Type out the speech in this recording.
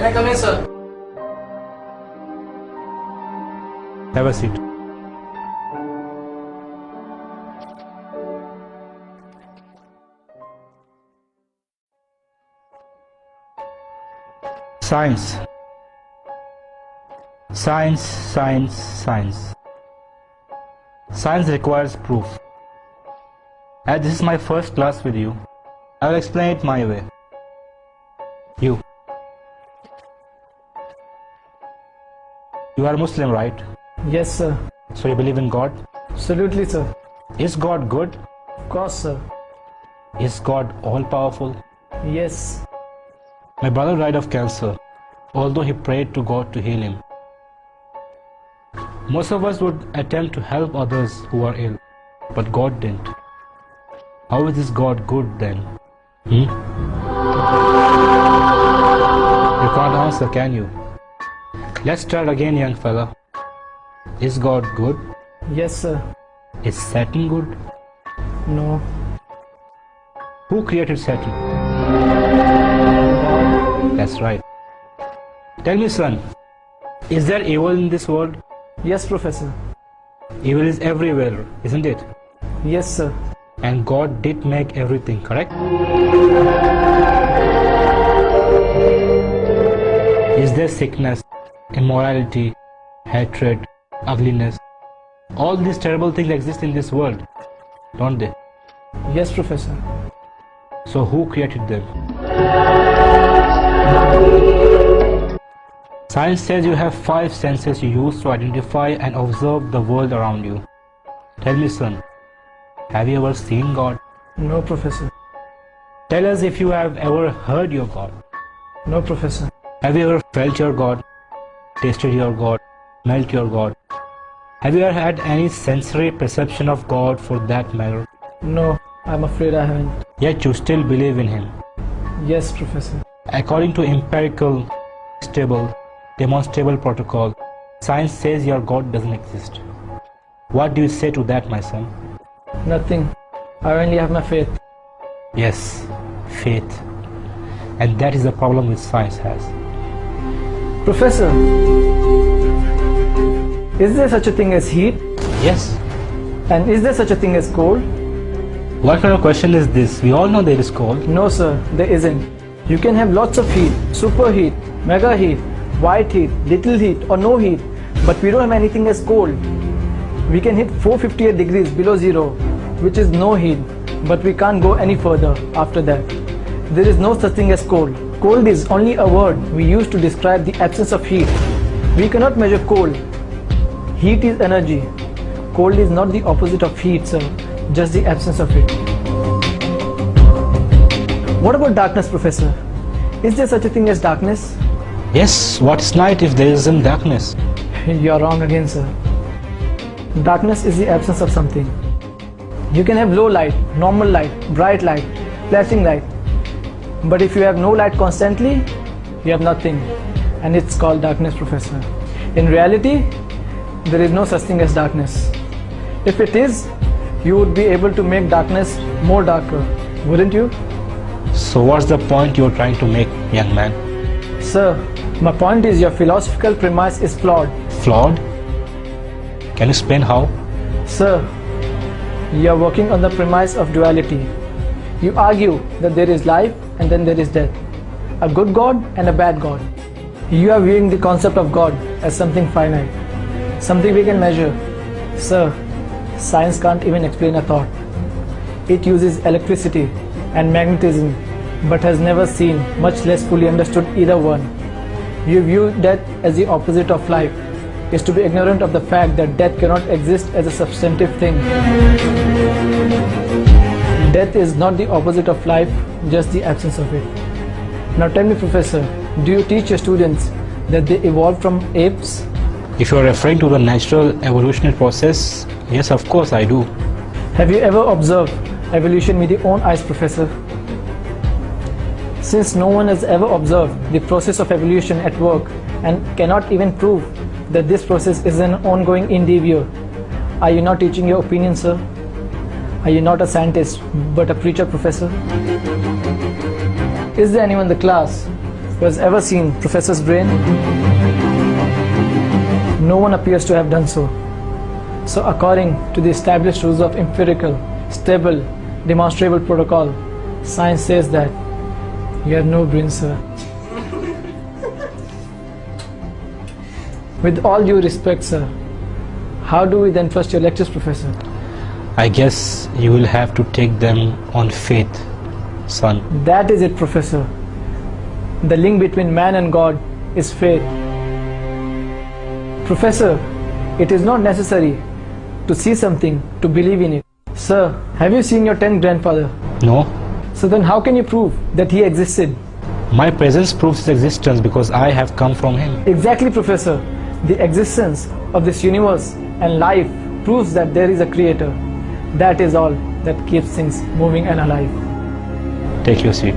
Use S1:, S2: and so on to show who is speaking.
S1: I come in, sir?
S2: Have a seat. Science. Science, science, science. Science requires proof. As this is my first class with you, I will explain it my way. You are Muslim, right?
S1: Yes, sir.
S2: So you believe in God?
S1: Absolutely, sir.
S2: Is God good?
S1: Of course, sir.
S2: Is God all-powerful?
S1: Yes.
S2: My brother died of cancer, although he prayed to God to heal him. Most of us would attempt to help others who are ill, but God didn't. How is this God good then? You can't answer, can you? Let's start again, young fella. Is God good?
S1: Yes, sir.
S2: Is Satan good?
S1: No.
S2: Who created Satan? That's right. Tell me, son, is there evil in this world?
S1: Yes, Professor.
S2: Evil is everywhere, isn't it?
S1: Yes, sir.
S2: And God did make everything, correct? Is there sickness, immorality, hatred, ugliness? All these terrible things exist in this world, don't they?
S1: Yes, Professor.
S2: So who created them? Science says you have 5 senses you use to identify and observe the world around you. Tell me, son, have you ever seen God?
S1: No, Professor.
S2: Tell us if you have ever heard your God.
S1: No, Professor.
S2: Have you ever felt your God, tasted your God, smelt your God? Have you ever had any sensory perception of God for that matter?
S1: No, I'm afraid I haven't.
S2: Yet you still believe in Him.
S1: Yes, Professor.
S2: According to empirical, stable, demonstrable protocol, science says your God doesn't exist. What do you say to that, my son?
S1: Nothing. I only have my faith.
S2: Yes, faith. And that is the problem which science has.
S1: Professor, is there such a thing as heat?
S2: Yes.
S1: And is there such a thing as cold?
S2: What kind of question is this? We all know there is cold.
S1: No, sir, there isn't. You can have lots of heat, superheat, mega heat, white heat, little heat or no heat, but we don't have anything as cold. We can hit 458 degrees below zero, which is no heat, but we can't go any further after that. There is no such thing as cold. Cold is only a word we use to describe the absence of heat. We cannot measure cold. Heat is energy. Cold is not the opposite of heat, sir, just the absence of it. What about darkness, Professor? Is there such a thing as darkness?
S2: Yes, what's night if there isn't darkness?
S1: You're wrong again, sir. Darkness is the absence of something. You can have low light, normal light, bright light, flashing light. But if you have no light constantly, you have nothing. And it's called darkness, Professor. In reality, there is no such thing as darkness. If it is, you would be able to make darkness more darker, wouldn't you?
S2: So what's the point you're trying to make, young man?
S1: Sir, my point is your philosophical premise is flawed.
S2: Flawed? Can you explain how?
S1: Sir, you are working on the premise of duality. You argue that there is life and then there is death, a good God and a bad God. You are viewing the concept of God as something finite, something we can measure. Sir, science can't even explain a thought. It uses electricity and magnetism, but has never seen, much less fully understood either one. You view death as the opposite of life, is to be ignorant of the fact that death cannot exist as a substantive thing. Death is not the opposite of life, just the absence of it. Now tell me, Professor, do you teach your students that they evolved from apes?
S2: If you are referring to the natural evolutionary process, yes, of course I do.
S1: Have you ever observed evolution with your own eyes, Professor? Since no one has ever observed the process of evolution at work and cannot even prove that this process is an ongoing endeavor, are you not teaching your opinion, sir? Are you not a scientist but a preacher, Professor? Is there anyone in the class who has ever seen Professor's brain? No one appears to have done so. So according to the established rules of empirical, stable, demonstrable protocol, science says that you have no brain, sir. With all due respect, sir, how do we then trust your lectures, Professor?
S2: I guess you will have to take them on faith, son.
S1: That is it, Professor. The link between man and God is faith. Professor, it is not necessary to see something to believe in it. Sir, have you seen your 10th grandfather?
S2: No?
S1: So then how can you prove that he existed?
S2: My presence proves his existence because I have come from him.
S1: Exactly, Professor. The existence of this universe and life proves that there is a creator. That is all that keeps things moving and alive.
S2: Take your seat.